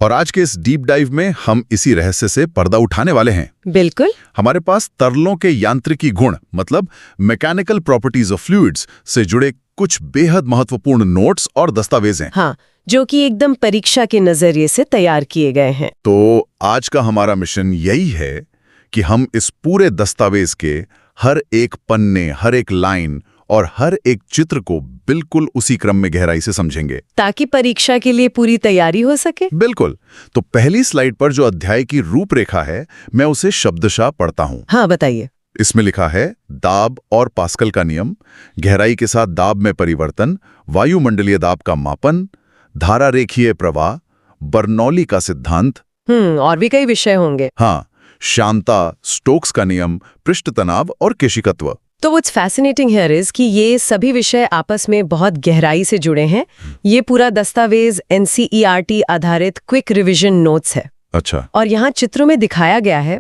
और आज के इस डीप डाइव में हम इसी रहस्य से पर्दा उठाने वाले हैं। बिल्कुल। हमारे पास तरलों के यांत्रिकी गुण मतलब मैकेनिकल प्रॉपर्टीज ऑफ फ्लूइड्स से जुड़े कुछ बेहद महत्वपूर्ण नोट्स और दस्तावेज हैं। हाँ, जो कि एकदम परीक्षा के नजरिए से तैयार किए गए हैं। तो आज का हमारा मिशन यही है कि हम इस पूरे दस्तावेज के हर एक पन्ने, हर एक लाइन और हर एक चित्र को बिल्कुल उसी क्रम में गहराई से समझेंगे, ताकि परीक्षा के लिए पूरी तैयारी हो सके। बिल्कुल। तो पहली स्लाइड पर जो अध्याय की रूपरेखा है, मैं उसे शब्दशः पढ़ता हूं। हाँ, बताइए। इसमें लिखा है दाब और पास्कल का नियम, गहराई के साथ दाब में परिवर्तन, वायुमंडलीय दाब का मापन, धारा रेखीय प्रवाह, बर्नौली का सिद्धांत। और भी कई विषय होंगे। हाँ, शांता, स्टोक्स का नियम, पृष्ठ तनाव और केशिकत्व। तो व्हाट्स फैसिनेटिंग हियर इज कि ये सभी विषय आपस में बहुत गहराई से जुड़े हैं। ये पूरा दस्तावेज NCERT आधारित क्विक रिवीजन नोट्स है। अच्छा। और यहाँ चित्रों में दिखाया गया है,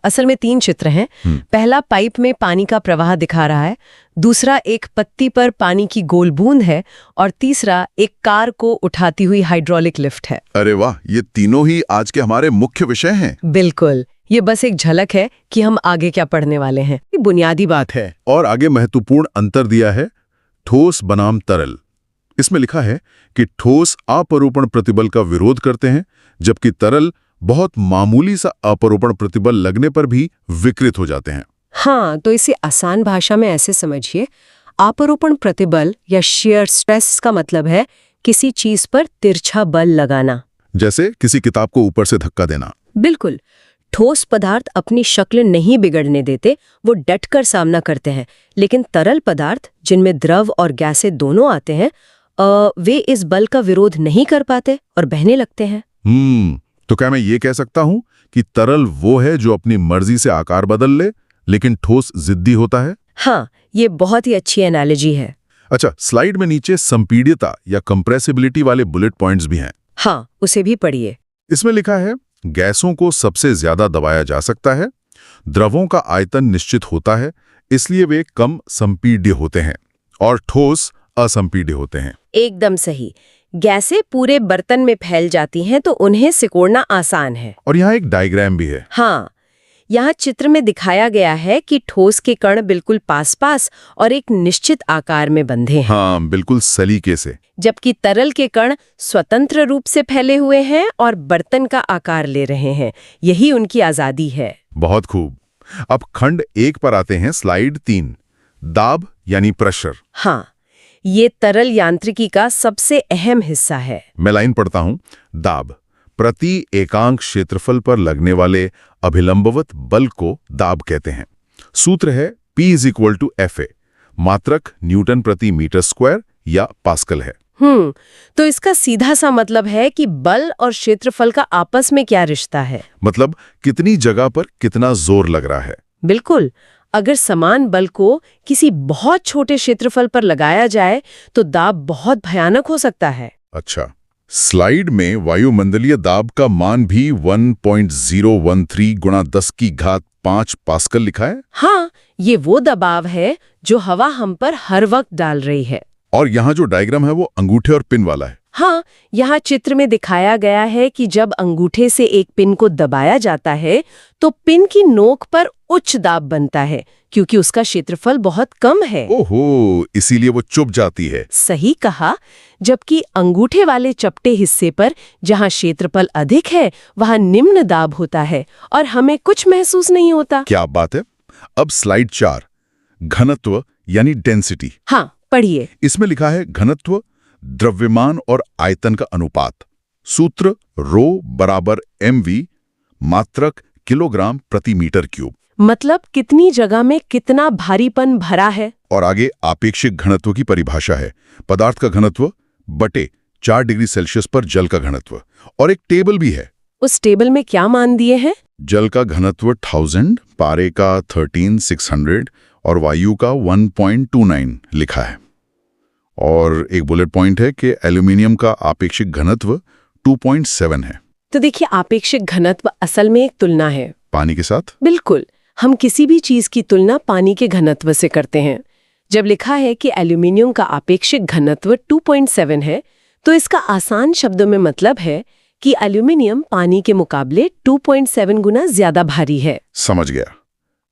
असल में 3 चित्र हैं। पहला पाइप में पानी का प्रवाह दिखा रहा है, दूसरा एक पत्ती पर पानी की गोल बूंद है, और तीसरा एक कार को उठाती हुई हाइड्रोलिक लिफ्ट है। अरे वाह, ये तीनों ही आज के हमारे मुख्य विषय हैं। बिल्कुल। ये बस एक झलक है कि हम आगे क्या पढ़ने वाले हैं। ये बुनियादी बात है। और आगे महत्वपूर्ण अंतर दिया है ठोस बनाम तरल। इसमें लिखा है कि ठोस अपरूपण प्रतिबल का विरोध करते हैं, जबकि तरल बहुत मामूली सा अपरूपण प्रतिबल लगने पर भी विकृत हो जाते हैं। हाँ, तो इसे आसान भाषा में ऐसे समझिए, अपरूपण प्रतिबल या शेयर स्ट्रेस का मतलब है किसी चीज पर तिरछा बल लगाना, जैसे किसी किताब को ऊपर से धक्का देना। बिल्कुल। ठोस पदार्थ अपनी शक्ल नहीं बिगड़ने देते, वो डटकर सामना करते हैं। लेकिन तरल पदार्थ, जिनमें द्रव और गैसें दोनों आते हैं, वे इस बल का विरोध नहीं कर पाते और बहने लगते हैं। तो क्या मैं ये कह सकता हूं कि तरल वो है जो अपनी मर्जी से आकार बदल ले, लेकिन ठोस जिद्दी होता है? हाँ, ये बहुत ही अच्छी एनालॉजी है। अच्छा, स्लाइड में नीचे संपीड्यता या कंप्रेसिबिलिटी वाले बुलेट पॉइंट्स भी हैं। हाँ, उसे भी पढ़िए। इसमें लिखा है गैसों को सबसे ज्यादा दबाया जा सकता है, द्रवों का आयतन निश्चित होता है, इसलिए वे कम संपीड्य होते हैं, और ठोस असंपीड्य होते हैं। एकदम सही। गैसें पूरे बर्तन में फैल जाती हैं तो उन्हें सिकोड़ना आसान है। और यहाँ एक डायग्राम भी है। हाँ, यहाँ चित्र में दिखाया गया है कि ठोस के कण बिल्कुल पास-पास और एक निश्चित आकार में बंधे हैं। हाँ, बिल्कुल सलीके से। जबकि तरल के कण स्वतंत्र रूप से फैले हुए हैं और बर्तन का आकार ले रहे हैं। यही उनकी आजादी है। बहुत खूब। अब खंड 1 पर आते हैं, स्लाइड 3, दाब यानी प्रेशर। हाँ, ये तरल यांत्रिकी का सबसे अहम हिस्सा है। मैं लाइन पढ़ता हूं। दाब प्रति एकांक क्षेत्रफल पर लगने वाले अभिलंबवत बल को दाब कहते हैं। सूत्र है P = FA, मात्रक न्यूटन प्रति मीटर स्क्वायर या पास्कल है। तो इसका सीधा सा मतलब है कि बल और क्षेत्रफल का आपस में क्या रिश्ता है। मतलब कितनी जगह पर कितना जोर लग रहा है। बिल्कुल। अगर समान बल को किसी बहुत छोटे क्षेत्रफल पर लगाया जाए तो दाब बहुत भयानक हो सकता है। अच्छा, स्लाइड में वायुमंडलीय दाब का मान भी 1.013 गुणा 10⁵ पास्कल लिखा है। हाँ, ये वो दबाव है जो हवा हम पर हर वक्त डाल रही है। और यहाँ जो डायग्राम है वो अंगूठे और पिन वाला है। हाँ, यहाँ चित्र में दिखाया गया है कि जब अंगूठे से एक पिन को दबाया जाता है तो पिन की नोक पर उच्च दाब बनता है, क्योंकि उसका क्षेत्रफल बहुत कम है। ओहो, इसीलिए वो चुभ जाती है। सही कहा। जबकि अंगूठे वाले चपटे हिस्से पर जहाँ क्षेत्रफल अधिक है, वहाँ निम्न दाब होता है और हमें कुछ महसूस नहीं होता। क्या बात है। अब स्लाइड 4, घनत्व यानी डेंसिटी। हाँ, पढ़िए। इसमें लिखा है घनत्व द्रव्यमान और आयतन का अनुपात। सूत्र ρ = mv, मात्रक किलोग्राम प्रति मीटर क्यूब। मतलब कितनी जगह में कितना भारीपन भरा है। और आगे आपेक्षिक घनत्व की परिभाषा है, पदार्थ का घनत्व बटे 4 डिग्री सेल्सियस पर जल का घनत्व। और एक टेबल भी है। उस टेबल में क्या मान दिए हैं? जल का घनत्व 1000, पारे का 13600 और वायु का 1.29 लिखा है। और एक बुलेट पॉइंट है कि एल्यूमिनियम का आपेक्षिक घनत्व 2.7 है। तो देखिए, आपेक्षिक घनत्व असल में एक तुलना है पानी के साथ। बिल्कुल। हम किसी भी चीज की तुलना पानी के घनत्व से करते हैं। जब लिखा है कि एल्यूमिनियम का आपेक्षिक घनत्व 2.7 है, तो इसका आसान शब्दों में मतलब है कि एल्यूमिनियम पानी के मुकाबले 2.7 गुना ज्यादा भारी है। समझ गया।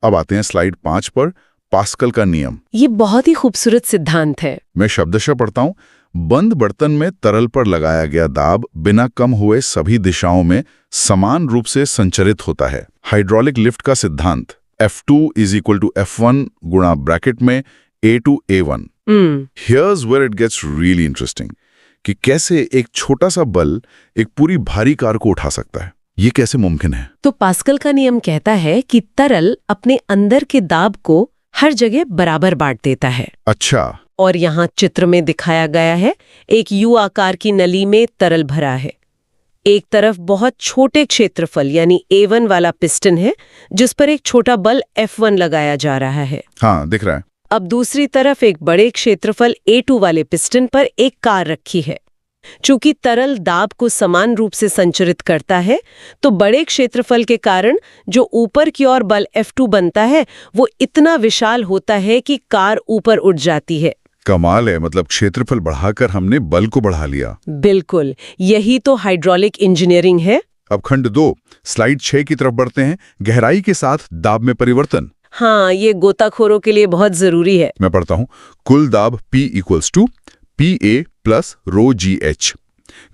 अब आते हैं स्लाइड 5 पर, पास्कल का नियम। ये बहुत ही खूबसूरत सिद्धांत है। मैं शब्दशः पढ़ता हूं। बंद बर्तन में तरल पर लगाया गया दाब बिना कम हुए सभी दिशाओं में समान रूप से संचरित होता है। हाइड्रोलिक लिफ्ट का सिद्धांत F2 = F1 गुणा ब्रैकेट में A2 A1। Here's where it gets really interesting कि कैसे एक छोटा सा बल एक पूरी भारी कार को उठा सकता है। ये कैसे मुमकिन है? तो पास्कल का नियम कहता है कि तरल अपने अंदर के दाब को हर जगह बराबर बांट देता है। अच्छा। और यहाँ चित्र में दिखाया गया है, एक यू आकार की नली में तरल भरा है। एक तरफ बहुत छोटे क्षेत्रफल यानी A1 वाला पिस्टन है, जिस पर एक छोटा बल F1 लगाया जा रहा है। हाँ, दिख रहा है। अब दूसरी तरफ एक बड़े क्षेत्रफल A2 वाले पिस्टन पर एक कार रखी है। चूंकि तरल दाब को समान रूप से संचरित करता है, तो बड़े क्षेत्रफल के कारण जो ऊपर की ओर बल F2 बनता है, वो इतना विशाल होता है कि कार ऊपर उठ जाती है। कमाल है, मतलब क्षेत्रफल बढ़ाकर हमने बल को बढ़ा लिया। बिल्कुल, यही तो हाइड्रोलिक इंजीनियरिंग है। अब खंड 2 स्लाइड 6 की तरफ बढ़ते हैं। गहराई के साथ दाब में परिवर्तन। हाँ, ये गोताखोरों के लिए बहुत जरूरी है। मैं पढ़ता हूं। कुल दाब P = PA + ρgh।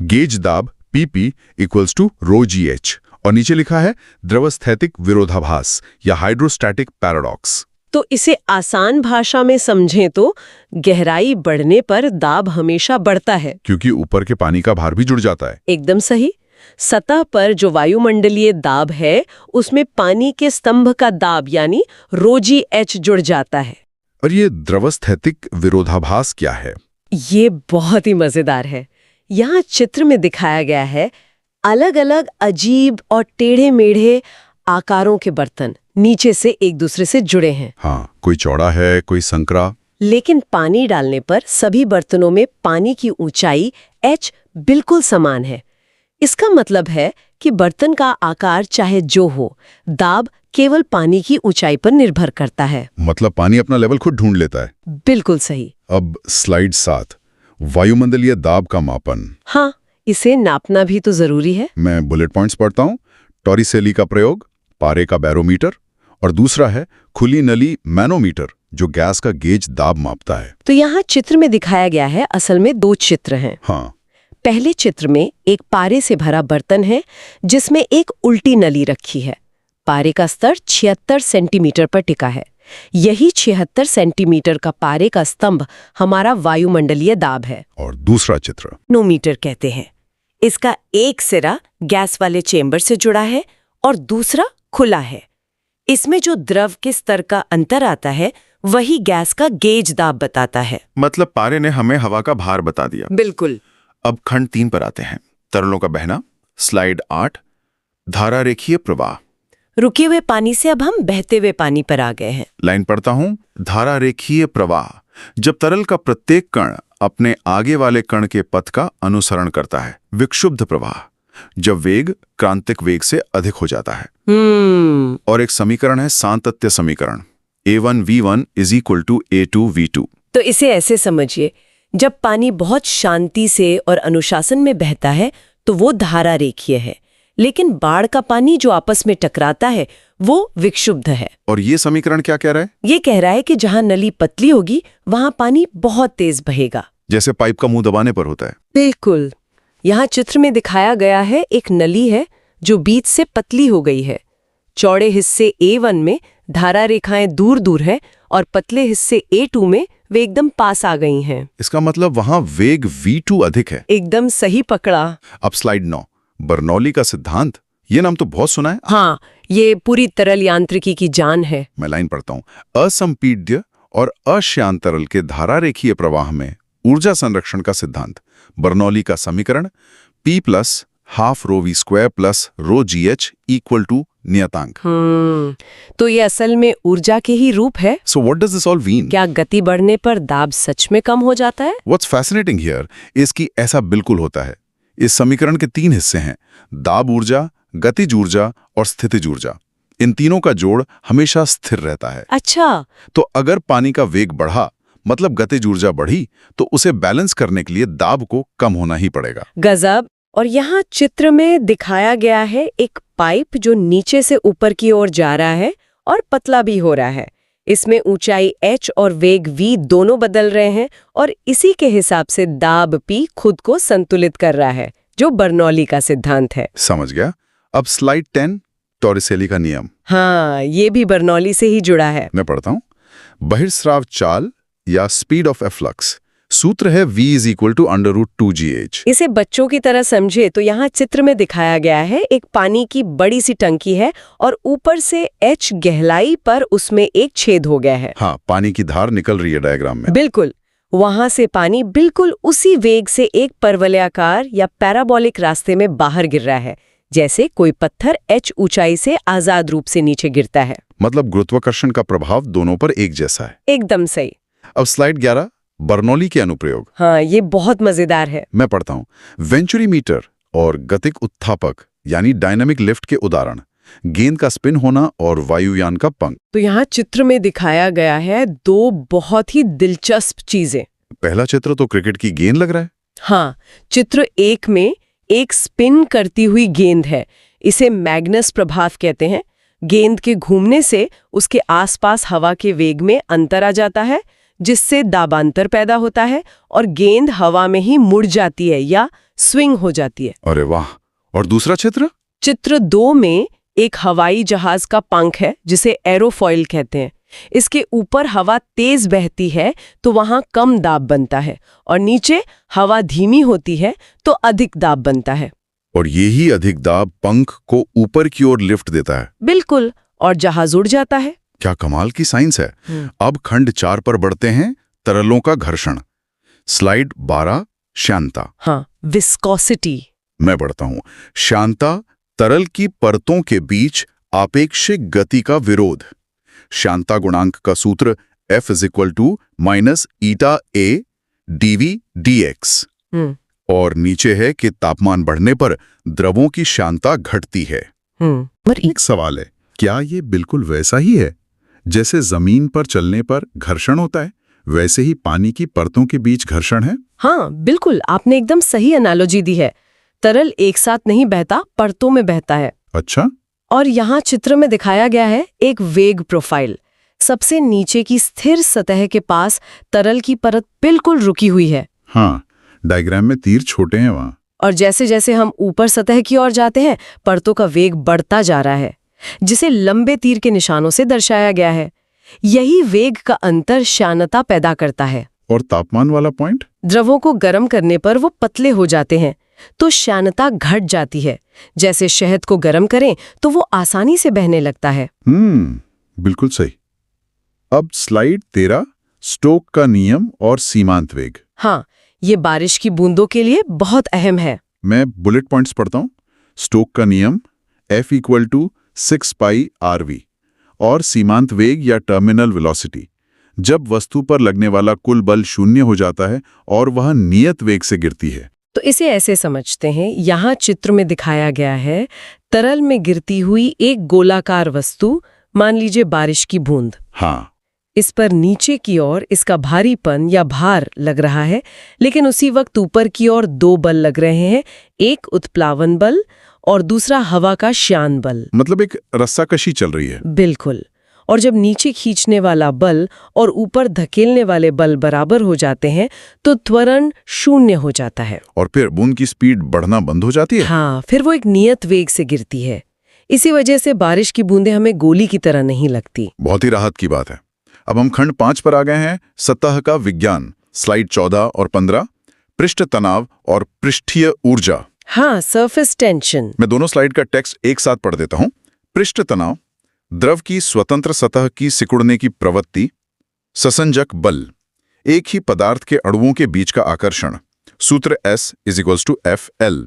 गेज दाब PP = ρgh। और नीचे लिखा है द्रवस्थैतिक विरोधाभास या हाइड्रोस्टैटिक पैराडॉक्स। तो इसे आसान भाषा में समझें तो गहराई बढ़ने पर दाब हमेशा बढ़ता है, क्योंकि ऊपर के पानी का भार भी जुड़ जाता है। एकदम सही। सतह पर जो वायुमंडलीय दाब है, उसमें पानी के स्तंभ का दाब यानी ρgh जुड़ जाता है। और ये द्रवस्थैतिक विरोधाभास क्या है? ये बहुत ही मजेदार है। यहाँ चित्र में दिखाया गया है अलग अलग अजीब और टेढ़े मेढ़े आकारों के बर्तन नीचे से एक दूसरे से जुड़े हैं। हाँ, कोई चौड़ा है, कोई संकरा। लेकिन पानी डालने पर सभी बर्तनों में पानी की ऊंचाई h बिल्कुल समान है। इसका मतलब है कि बर्तन का आकार चाहे जो हो, दाब केवल पानी की ऊंचाई पर निर्भर करता है। मतलब पानी अपना लेवल खुद ढूंढ लेता है। बिल्कुल सही। अब स्लाइड 7 वायुमंडलीय दाब का मापन। हाँ, इसे नापना भी तो जरूरी है। मैं बुलेट पॉइंट्स पढ़ता हूँ। टॉरिसेली का प्रयोग, पारे का बैरोमीटर, और दूसरा है खुली नली मैनोमीटर, जो गैस का गेज दाब मापता है। तो यहाँ चित्र में दिखाया गया है, असल में 2 चित्र हैं। हाँ। पहले चित्र में एक पारे से भरा बर्तन है, जिसमें एक उल्टी नली रखी है। पारे का स्तर 76 सेंटीमीटर पर टिका है। यही 76 सेंटीमीटर का पारे का स्तंभ हमारा वायुमंडलीय दाब है। और दूसरा चित्र मैनोमीटर कहते हैं। इसका एक सिरा गैस वाले चेंबर से जुड़ा है और दूसरा खुला है। इसमें जो द्रव के स्तर का अंतर आता है, वही गैस का गेज दाब बताता है। मतलब पारे ने हमें हवा का भार बता दिया। बिल्कुल। अब खंड 3 पर आते हैं, तरलों का बहना। स्लाइड 8 धारा रेखीय प्रवाह। रुके हुए पानी से अब हम बहते हुए पानी पर आ गए हैं। लाइन पढ़ता हूं। धारा रेखीय प्रवाह, जब तरल का प्रत्येक कण अपने आगे वाले कण के पथ का अनुसरण करता है। विक्षुब्ध प्रवाह, जब वेग क्रांतिक वेग से अधिक हो जाता है। और एक समीकरण है सातत्य समीकरण, A1V1 = A2V2। तो इसे ऐसे समझिए, जब पानी बहुत शांति से और अनुशासन में बहता है तो वो धारा रेखीय है, लेकिन बाढ़ का पानी जो आपस में टकराता है वो विक्षुब्ध है। और ये समीकरण क्या कह रहा है? ये कह रहा है कि जहां नली पतली होगी वहां पानी बहुत तेज बहेगा, जैसे पाइप का मुंह दबाने पर होता है। बिल्कुल। यहाँ चित्र में दिखाया गया है, एक नली है जो बीच से पतली हो गई है। चौड़े हिस्से A1 में धारा रेखाएं दूर दूर हैं और पतले हिस्से A2 में वे एकदम पास आ गई हैं। इसका मतलब वहां वेग V2 अधिक है। एकदम सही पकड़ा। अब स्लाइड 9 बर्नौली का सिद्धांत। ये नाम तो बहुत सुना है। हाँ, ये पूरी तरल यांत्रिकी की जान है। मैं लाइन पढ़ता हूं। असंपीड्य और अश्यान तरल के धारा रेखीय प्रवाह में ऊर्जा संरक्षण का सिद्धांत। बर्नौली का समीकरण P + ½ ρv² + ρgh = नियतांक। तो ये असल में ऊर्जा के ही रूप है। So what does this all mean? क्या गति बढ़ने पर दाब सच में कम हो जाता है? What's fascinating here is कि ऐसा बिल्कुल होता है। इस समीकरण के 3 हिस्से हैं, दाब ऊर्जा, गतिज ऊर्जा और स्थितिज ऊर्जा। इन तीनों का जोड़ हमेशा स्थिर रहता है। अच्छा। तो अगर पानी का वेग बढ़ा, मतलब गतिज ऊर्जा बढ़ी, तो उसे बैलेंस करने के लिए दाब को कम होना ही पड़ेगा। गजब। और यहाँ चित्र में दिखाया गया है एक पाइप जो नीचे से ऊपर की ओर जा रहा है और पतला भी हो रहा है। इसमें ऊंचाई h और वेग v दोनों बदल रहे हैं और इसी के हिसाब से दाब p खुद को संतुलित कर रहा है, जो बर्नौली का सिद्धांत है। समझ गया। अब स्लाइड 10, टॉरिसेली का नियम। हाँ, ये भी बर्नौली से ही जुड़ा है। मैं पढ़ता हूं। बहिर्स्राव चाल या स्पीड ऑफ एफ्लक्स, सूत्र है v = √2gh। इसे बच्चों की तरह समझे तो यहाँ चित्र में दिखाया गया है एक पानी की बड़ी सी टंकी है और ऊपर से h गहराई पर उसमें एक छेद हो गया है। हाँ, पानी की धार निकल रही है डायग्राम में। बिल्कुल। वहां से पानी बिल्कुल उसी वेग से एक परवलयाकार या पैराबोलिक रास्ते में बाहर गिर रहा है, जैसे कोई पत्थर h ऊंचाई से आजाद रूप से नीचे गिरता है। मतलब गुरुत्वाकर्षण का प्रभाव दोनों पर एक जैसा है। एकदम सही। अब स्लाइड 11, बर्नौली के अनुप्रयोग। हाँ, ये बहुत मजेदार है। मैं पढ़ता हूं। वेंचुरीमीटर और गतिक उत्थापक यानी डायनामिक लिफ्ट के उदाहरण, गेंद का स्पिन होना और वायुयान का पंख। तो यहाँ चित्र में दिखाया गया है दो बहुत ही दिलचस्प चीजें। पहला चित्र तो क्रिकेट की गेंद लग रहा है। हाँ, चित्र 1 में एक स्पिन करती हुई गेंद है। इसे मैग्नस प्रभाव कहते हैं। गेंद के घूमने से उसके आसपास हवा के वेग में अंतर आ जाता है, जिससे दाबांतर पैदा होता है और गेंद हवा में ही मुड़ जाती है या स्विंग हो जाती है। अरे वाह। और दूसरा चित्र? चित्र 2 में एक हवाई जहाज का पंख है जिसे एरोफॉइल कहते हैं। इसके ऊपर हवा तेज बहती है तो वहां कम दाब बनता है और नीचे हवा धीमी होती है तो अधिक दाब बनता है। और यही अधिक दाब पंख को ऊपर की ओर लिफ्ट देता है। बिल्कुल, और जहाज उड़ जाता है। क्या कमाल की साइंस है। अब खंड 4 पर बढ़ते हैं, तरलों का घर्षण। स्लाइड 12, श्यानता। हाँ, विस्कोसिटी। मैं बढ़ता हूं। श्यानता, तरल की परतों के बीच आपेक्षिक गति का विरोध। श्यानता गुणांक का सूत्र F = -eta dv dx। और नीचे है कि तापमान बढ़ने पर द्रवों की श्यानता घटती है। पर एक सवाल है, क्या ये बिल्कुल वैसा ही है जैसे जमीन पर चलने पर घर्षण होता है, वैसे ही पानी की परतों के बीच घर्षण है? हाँ, बिल्कुल, आपने एकदम सही एनालॉजी दी है। तरल एक साथ नहीं बहता, परतों में बहता है। अच्छा। और यहाँ चित्र में दिखाया गया है एक वेग प्रोफाइल। सबसे नीचे की स्थिर सतह के पास तरल की परत बिल्कुल रुकी हुई है। हाँ, डायग्राम में तीर छोटे हैं वहां। और जैसे जैसे हम ऊपर सतह की ओर जाते हैं, परतों का वेग बढ़ता जा रहा है, जिसे लंबे तीर के निशानों से दर्शाया गया है। यही वेग का अंतर श्यानता पैदा करता है। और तापमान वाला पॉइंट? द्रवों को गर्म करने पर वो पतले हो जाते हैं तो श्यानता घट जाती है। जैसे शहद को गर्म करें तो वो आसानी से बहने लगता है। बिल्कुल सही। अब स्लाइड 13, स्टोक का नियम और सीमांत वेग। हाँ, ये बारिश की बूंदों के लिए बहुत अहम है। मैं बुलेट पॉइंट्स पढ़ता हूं। स्टोक का नियम F = 6πRV और सीमांत वेग या टर्मिनल वेलोसिटी, जब वस्तु पर लगने वाला कुल बल 0 हो जाता है और वह नियत वेग से गिरती है। तो इसे ऐसे समझते हैं, यहाँ चित्र में दिखाया गया है तरल में गिरती हुई एक गोलाकार वस्तु, मान लीजिए बारिश की बूंद। हाँ। इस पर नीचे की ओर इसका भारीपन या भार लग रहा है, लेकिन उसी वक्त ऊपर की ओर 2 बल लग रहे हैं, एक उत्प्लावन बल और दूसरा हवा का श्यान बल। मतलब एक रस्साकशी चल रही है। बिल्कुल। और जब नीचे खींचने वाला बल और ऊपर धकेलने वाले बल बराबर हो जाते हैं तो त्वरण 0 हो जाता है और फिर बूंद की स्पीड बढ़ना बंद हो जाती है। हाँ, फिर वो एक नियत वेग से गिरती है। इसी वजह से बारिश की बूंदें हमें गोली की तरह नहीं लगती। बहुत ही राहत की बात है। अब हम खंड 5 पर आ गए हैं, सतह का विज्ञान। स्लाइड 14 और 15, पृष्ठ तनाव और पृष्ठीय ऊर्जा। हाँ, सरफेस टेंशन। मैं दोनों स्लाइड का टेक्स्ट एक साथ पढ़ देता हूं। पृष्ठ तनाव, द्रव की स्वतंत्र सतह की सिकुड़ने की प्रवृत्ति। ससंजक बल, एक ही पदार्थ के अणुओं के बीच का आकर्षण। सूत्र S = Fl।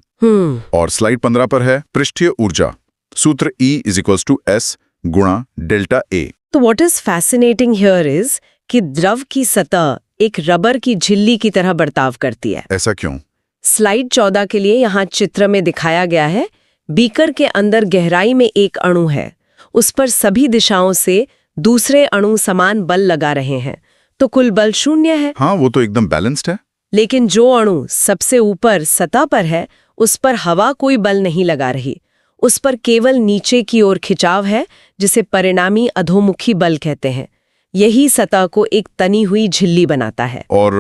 और स्लाइड 15 पर है पृष्ठीय ऊर्जा। सूत्र E = S × ΔA। तो what is fascinating here is कि द्रव की सतह एक रबर की झिल्ली की तरह बर्ताव करती है। ऐसा क्यों? स्लाइड 14 के लिए यहाँ चित्र में दिखाया गया है, बीकर के अंदर गहराई में एक अणु है, उस पर सभी दिशाओं से दूसरे अणु समान बल लगा रहे हैं, तो कुल बल 0 है। हाँ, वो तो एकदम बैलेंस्ड है। लेकिन जो अणु सबसे ऊपर सतह पर है उस पर हवा कोई बल नहीं लगा रही, उस पर केवल नीचे की ओर खिंचाव है, जिसे परिणामी अधोमुखी बल कहते हैं। यही सतह को एक तनी हुई झिल्ली बनाता है। और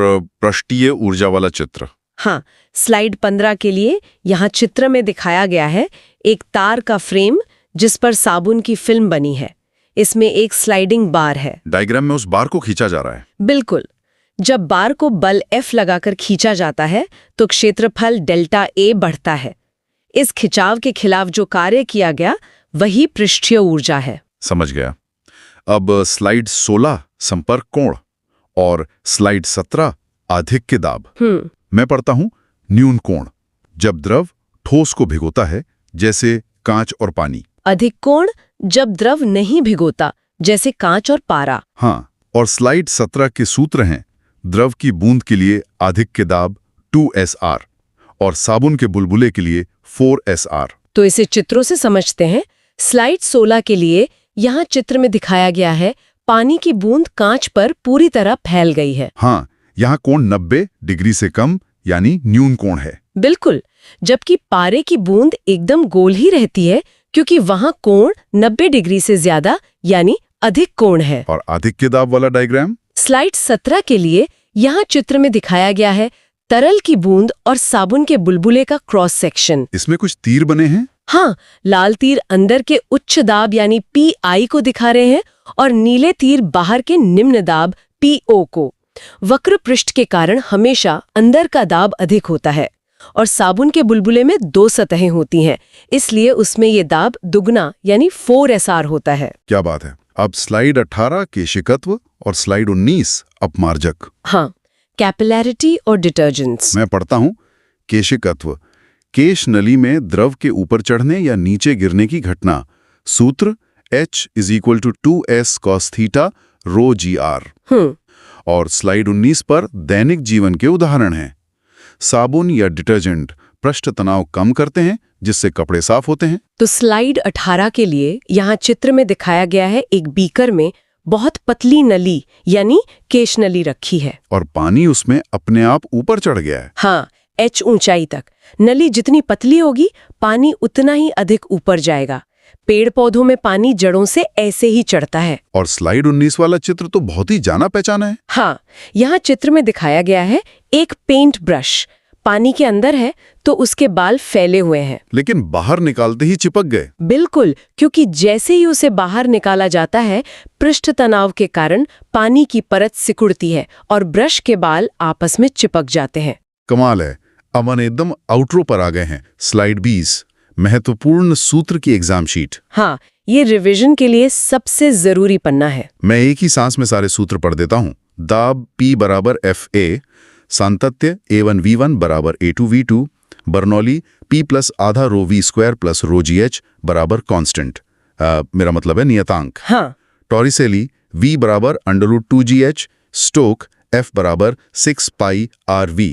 पृष्ठीय ऊर्जा वाला चित्र। हाँ, स्लाइड 15 के लिए यहाँ चित्र में दिखाया गया है एक तार का फ्रेम जिस पर साबुन की फिल्म बनी है। इसमें एक स्लाइडिंग बार है। डायग्राम में उस बार को खींचा जा रहा है। बिल्कुल। जब बार को बल F लगाकर खींचा जाता है तो क्षेत्रफल डेल्टा A बढ़ता है। इस खिंचाव के खिलाफ जो कार्य किया गया वही पृष्ठीय ऊर्जा है। समझ गया। अब स्लाइड 16 संपर्क कोण और स्लाइड 17 आधिक्य दाब। मैं पढ़ता हूं न्यून कोण, जब द्रव ठोस को भिगोता है जैसे कांच और पानी। अधिक कोण, जब द्रव नहीं भिगोता जैसे कांच और पारा। हाँ, और स्लाइड 17 के सूत्र हैं द्रव की बूंद के लिए आधिक्य दाब 2SR और साबुन के बुलबुले के लिए 4SR। तो इसे चित्रों से समझते हैं। स्लाइड 16 के लिए यहाँ चित्र में दिखाया गया है पानी की बूंद कांच पर पूरी तरह फैल गई है। हाँ, यहाँ कोण 90 डिग्री से कम यानी न्यून कोण है। बिल्कुल, जबकि पारे की बूंद एकदम गोल ही रहती है क्योंकि वहाँ कोण 90 डिग्री से ज्यादा यानी अधिक कोण है। और आधिक्य दाब वाला डायग्राम स्लाइड 17 के लिए यहाँ चित्र में दिखाया गया है तरल की बूंद और साबुन के बुलबुले का क्रॉस सेक्शन। इसमें कुछ तीर बने हैं। हाँ, लाल तीर अंदर के उच्च दाब यानी PI को दिखा रहे हैं और नीले तीर बाहर के निम्न दाब PO को। वक्र पृष्ठ के कारण हमेशा अंदर का दाब अधिक होता है और साबुन के बुलबुले में 2 सतहें होती हैं, इसलिए उसमें ये दाब दुगना यानी 4SR होता है। क्या बात है। अब स्लाइड 18 केशिकत्व और स्लाइड 19 अपमार्जक। हाँ, कैपिलैरिटी और डिटर्जेंट्स। मैं पढ़ता हूं केशिकत्व, केश नली में द्रव के ऊपर चढ़ने या नीचे गिरने की घटना। सूत्र H = 2S cos θ rho gr। और स्लाइड 19 पर दैनिक जीवन के उदाहरण हैं। साबुन या डिटर्जेंट पृष्ठ तनाव कम करते हैं जिससे कपड़े साफ होते हैं। तो स्लाइड 18 के लिए यहाँ चित्र में दिखाया गया है एक बीकर में बहुत पतली नली यानी केश नली रखी है और पानी उसमें अपने आप ऊपर चढ़ गया है। हाँ, H ऊंचाई तक। नली जितनी पतली होगी पानी उतना ही अधिक ऊपर जाएगा। पेड़ पौधों में पानी जड़ों से ऐसे ही चढ़ता है। और स्लाइड 19 वाला चित्र तो बहुत ही जाना पहचाना है। हाँ, यहाँ चित्र में दिखाया गया है एक पेंट ब्रश पानी के अंदर है तो उसके बाल फैले हुए हैं, लेकिन बाहर निकालते ही चिपक गए। बिल्कुल, क्योंकि जैसे ही उसे बाहर निकाला जाता है पृष्ठ तनाव के कारण पानी की परत सिकुड़ती है और ब्रश के बाल आपस में चिपक जाते हैं। कमाल है। अमन एकदम आउटरो पर आ गए हैं। स्लाइड 20 महत्वपूर्ण सूत्र की एग्जाम शीट। हाँ, ये रिवीजन के लिए सबसे जरूरी पन्ना है। मैं एक ही सांस में सारे सूत्र पढ़ देता हूं। दाब P = FA, सांतत्य A1V1 = A2V2, Bernoulli P + आधा ρ V² + ρ GH = कांस्टेंट, मेरा मतलब है नियतांक। हाँ, Torricelli V = √2GH, Stokes F = 6 π RV,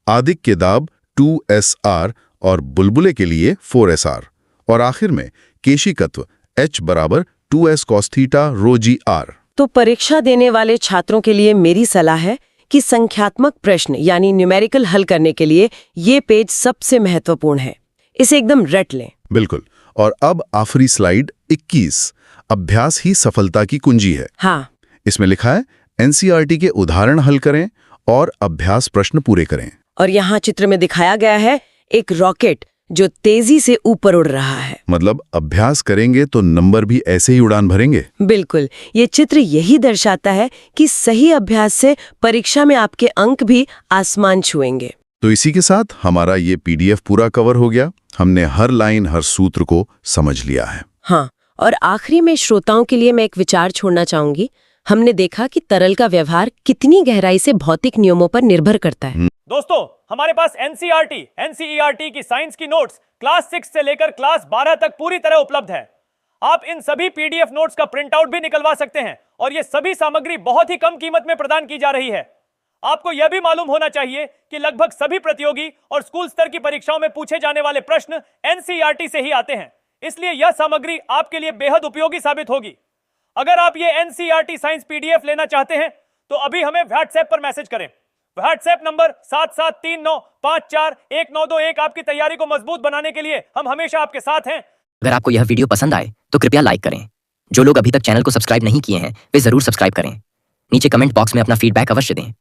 आधिक्य दाब 2SR और बुलबुले के लिए 4SR, और आखिर में केशिकत्व H = 2S cos θ rho gr। तो परीक्षा देने वाले छात्रों के लिए मेरी सलाह है कि संख्यात्मक प्रश्न यानी न्यूमेरिकल हल करने के लिए ये पेज सबसे महत्वपूर्ण है। इसे एकदम रट लें। बिल्कुल। और अब आखिरी स्लाइड 21, अभ्यास ही सफलता की कुंजी है। हाँ, इसमें लिखा है NCERT के उदाहरण हल करें और अभ्यास प्रश्न पूरे करें। और यहाँ चित्र में दिखाया गया है एक रॉकेट जो तेजी से ऊपर उड़ रहा है। मतलब अभ्यास करेंगे तो नंबर भी ऐसे ही उड़ान भरेंगे। बिल्कुल, ये चित्र यही दर्शाता है कि सही अभ्यास से परीक्षा में आपके अंक भी आसमान छुएंगे। तो इसी के साथ हमारा ये PDF पूरा कवर हो गया। हमने हर लाइन हर सूत्र को समझ लिया है। हाँ, और आखिरी में श्रोताओं के लिए मैं एक विचार छोड़ना चाहूंगी। हमने देखा कि तरल का व्यवहार कितनी गहराई से भौतिक नियमों पर निर्भर करता है। दोस्तों, हमारे पास NCERT की साइंस की नोट्स क्लास 6 से लेकर क्लास 12 तक पूरी तरह उपलब्ध है। आप इन सभी PDF नोट्स का प्रिंट आउट भी निकलवा सकते हैं और ये सभी सामग्री बहुत ही कम कीमत में प्रदान की जा रही है। आपको यह भी मालूम होना चाहिए कि लगभग सभी प्रतियोगी और स्कूल स्तर की परीक्षाओं में पूछे जाने वाले प्रश्न NCERT से ही आते हैं, इसलिए यह सामग्री आपके लिए बेहद उपयोगी साबित होगी। अगर आप ये NCERT साइंस PDF लेना चाहते हैं तो अभी हमें WhatsApp पर मैसेज करें। व्हाट्सएप नंबर 7739541921 आपकी तैयारी को मजबूत बनाने के लिए हम हमेशा आपके साथ हैं। अगर आपको यह वीडियो पसंद आए तो कृपया लाइक करें। जो लोग अभी तक चैनल को सब्सक्राइब नहीं किए हैं वे जरूर सब्सक्राइब करें। नीचे कमेंट बॉक्स में अपना फीडबैक अवश्य दें।